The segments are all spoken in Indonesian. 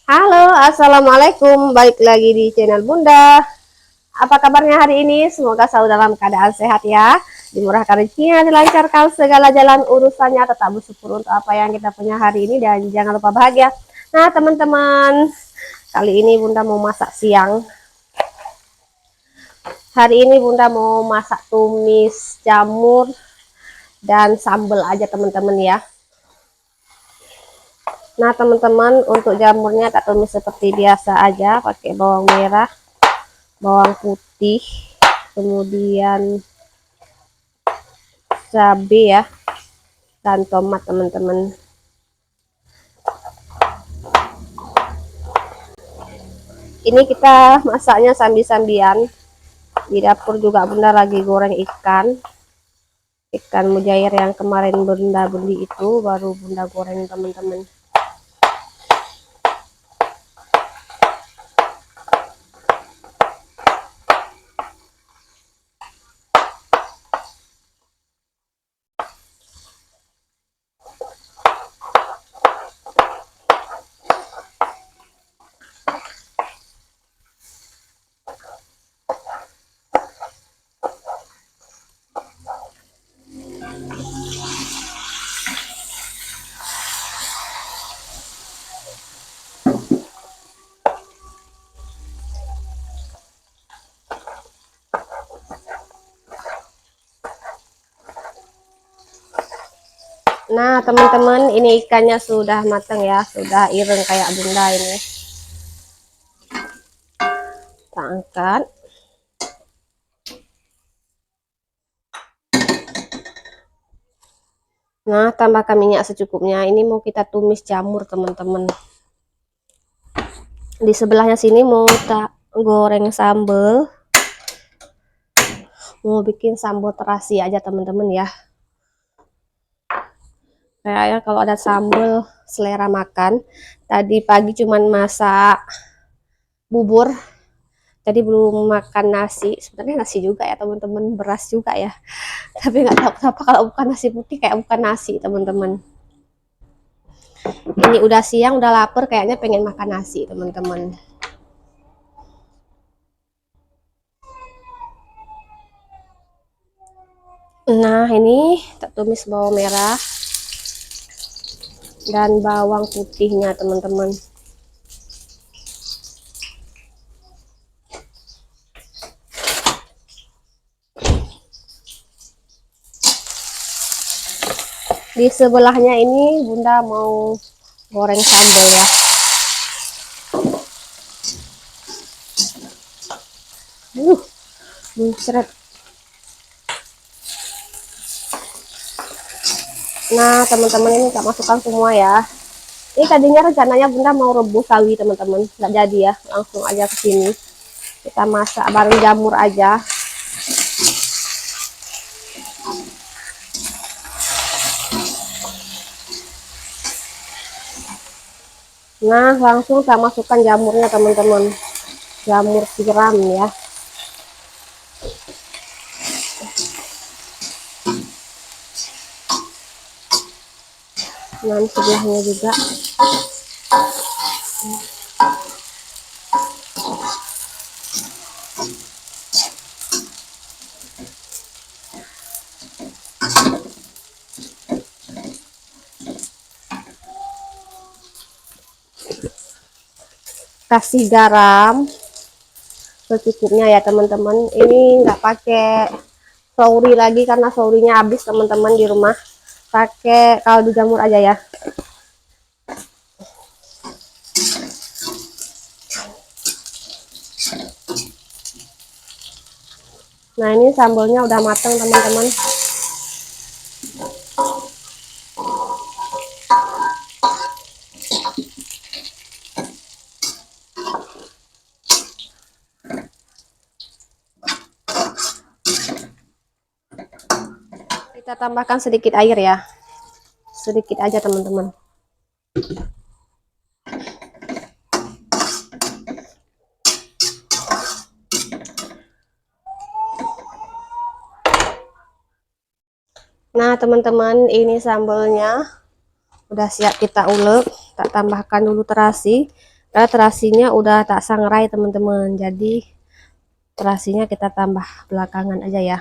Halo, assalamualaikum. Balik lagi di channel Bunda. Apa kabarnya hari ini? Semoga selalu dalam keadaan sehat ya. Dimurahkan rezekinya, dilancarkan segala jalan urusannya, tetap bersyukur untuk apa yang kita punya hari ini dan jangan lupa bahagia. Nah, teman-teman, kali ini Bunda mau masak siang. Hari ini Bunda mau masak tumis jamur dan sambal aja teman-teman ya. Nah, teman-teman, untuk jamurnya tak tumis seperti biasa aja, pakai bawang merah, bawang putih, kemudian cabai ya, dan tomat teman-teman. Ini kita masaknya sambil-sambian. Di dapur juga Bunda lagi goreng ikan mujair yang kemarin Bunda beli itu baru Bunda goreng teman-teman. Nah, teman-teman, ini ikannya sudah matang ya, sudah ireng kayak Bunda ini. Kita angkat. Nah, tambahkan minyak secukupnya. Ini mau kita tumis jamur, teman-teman. Di sebelahnya sini mau tak goreng sambal. Mau bikin sambal terasi aja, teman-teman ya. Kayaknya kalau ada sambal selera makan. Tadi pagi cuman masak bubur. Jadi belum makan nasi. Sebenarnya nasi juga ya, teman-teman. Beras juga ya. Tapi nggak tahu kenapa kalau bukan nasi putih kayak bukan nasi, teman-teman. Ini udah siang, udah lapar, kayaknya pengen makan nasi, teman-teman. Nah, ini tak tumis bawang merah dan bawang putihnya, teman-teman. Di sebelahnya ini Bunda mau goreng sambal ya. Muncrat. Nah, teman-teman, ini tak masukkan semua ya. Ini tadinya rencananya Bunda mau rebus sawi, teman-teman. Nggak jadi ya, langsung aja ke sini. Kita masak bareng jamur aja. Nah, langsung saya masukkan jamurnya, teman-teman. Jamur tiram ya. Nah, sebelahnya juga. Kasih garam secukupnya ya, teman-teman. Ini nggak pakai sauri lagi karena saurinya habis, teman-teman, di rumah. Pakai kaldu jamur aja ya. Nah, ini sambalnya udah matang, teman-teman. Kita tambahkan sedikit air ya. Sedikit aja, teman-teman. Nah, teman-teman, ini sambalnya udah siap kita ulek. Tak tambahkan dulu terasi. terasinya udah tak sangrai teman-teman, jadi terasinya kita tambah belakangan aja ya.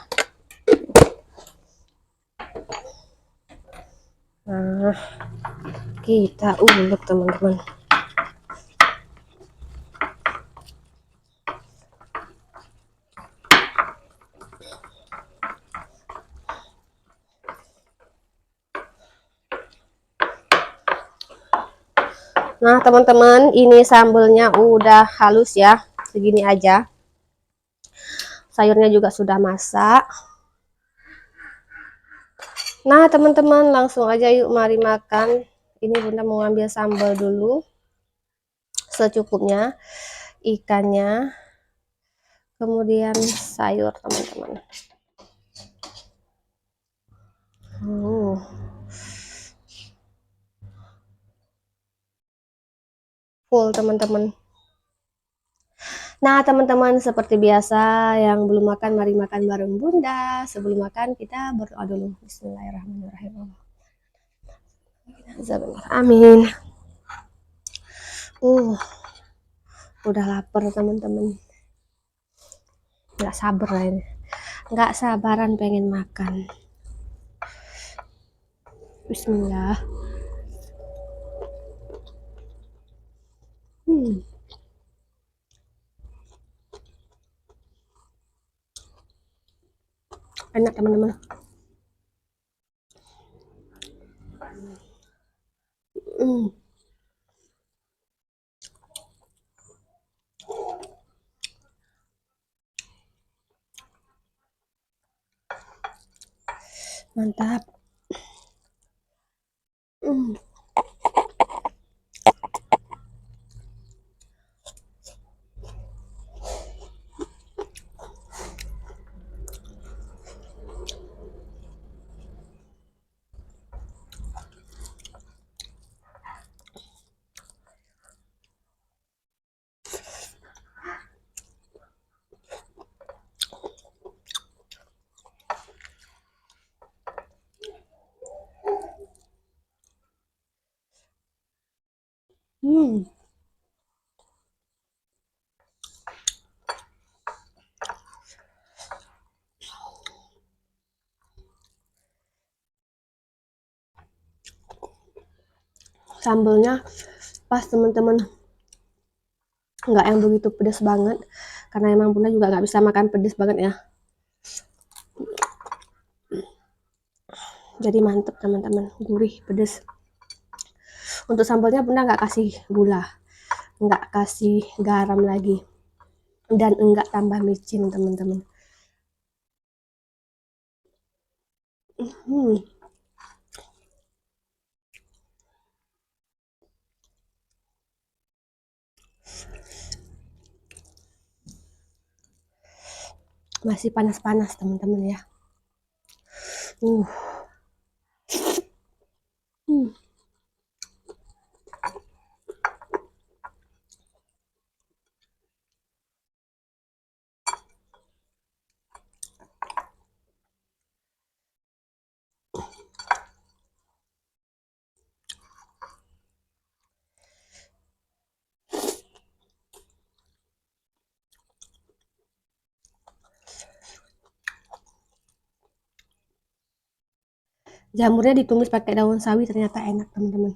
Nah, kita ulek teman-teman. Nah teman-teman, ini sambelnya udah halus ya, segini aja. Sayurnya juga sudah masak. Nah teman-teman, langsung aja yuk mari makan. Ini Bunda mau ambil sambal dulu secukupnya, ikannya, kemudian sayur teman-teman. Full teman-teman. Nah teman-teman, seperti biasa yang belum makan mari makan bareng Bunda. Sebelum makan kita berdoa dulu. Bismillahirrahmanirrahim. Amin. Udah lapar teman-teman. Nggak sabar lah ini. Nggak sabaran pengen makan. Bismillah. Enak teman-teman. Mantap. Sambelnya pas teman-teman, nggak yang begitu pedas banget, karena emang Bunda juga nggak bisa makan pedas banget ya, jadi mantep teman-teman, gurih pedas. Untuk sambalnya Bunda nggak kasih gula, nggak kasih garam lagi, dan enggak tambah micin teman-teman. Masih panas-panas teman-teman ya. Jamurnya ditumis pakai daun sawi, ternyata enak teman-teman.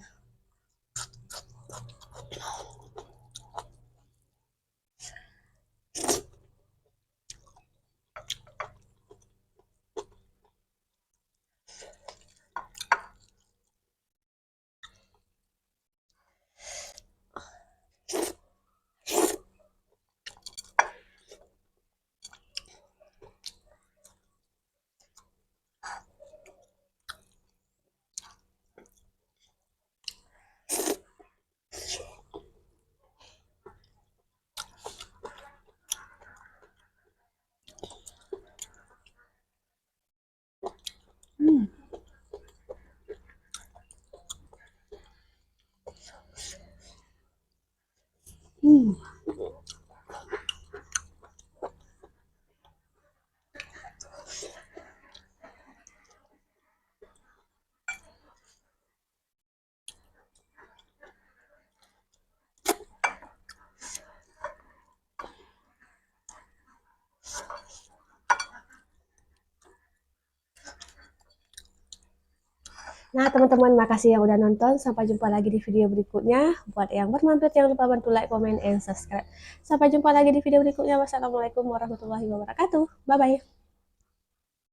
Nah, teman-teman, makasih yang udah nonton. Sampai jumpa lagi di video berikutnya. Buat yang bermampir, jangan lupa bantu like, comment, and subscribe. Sampai jumpa lagi di video berikutnya. Wassalamualaikum warahmatullahi wabarakatuh. Bye-bye.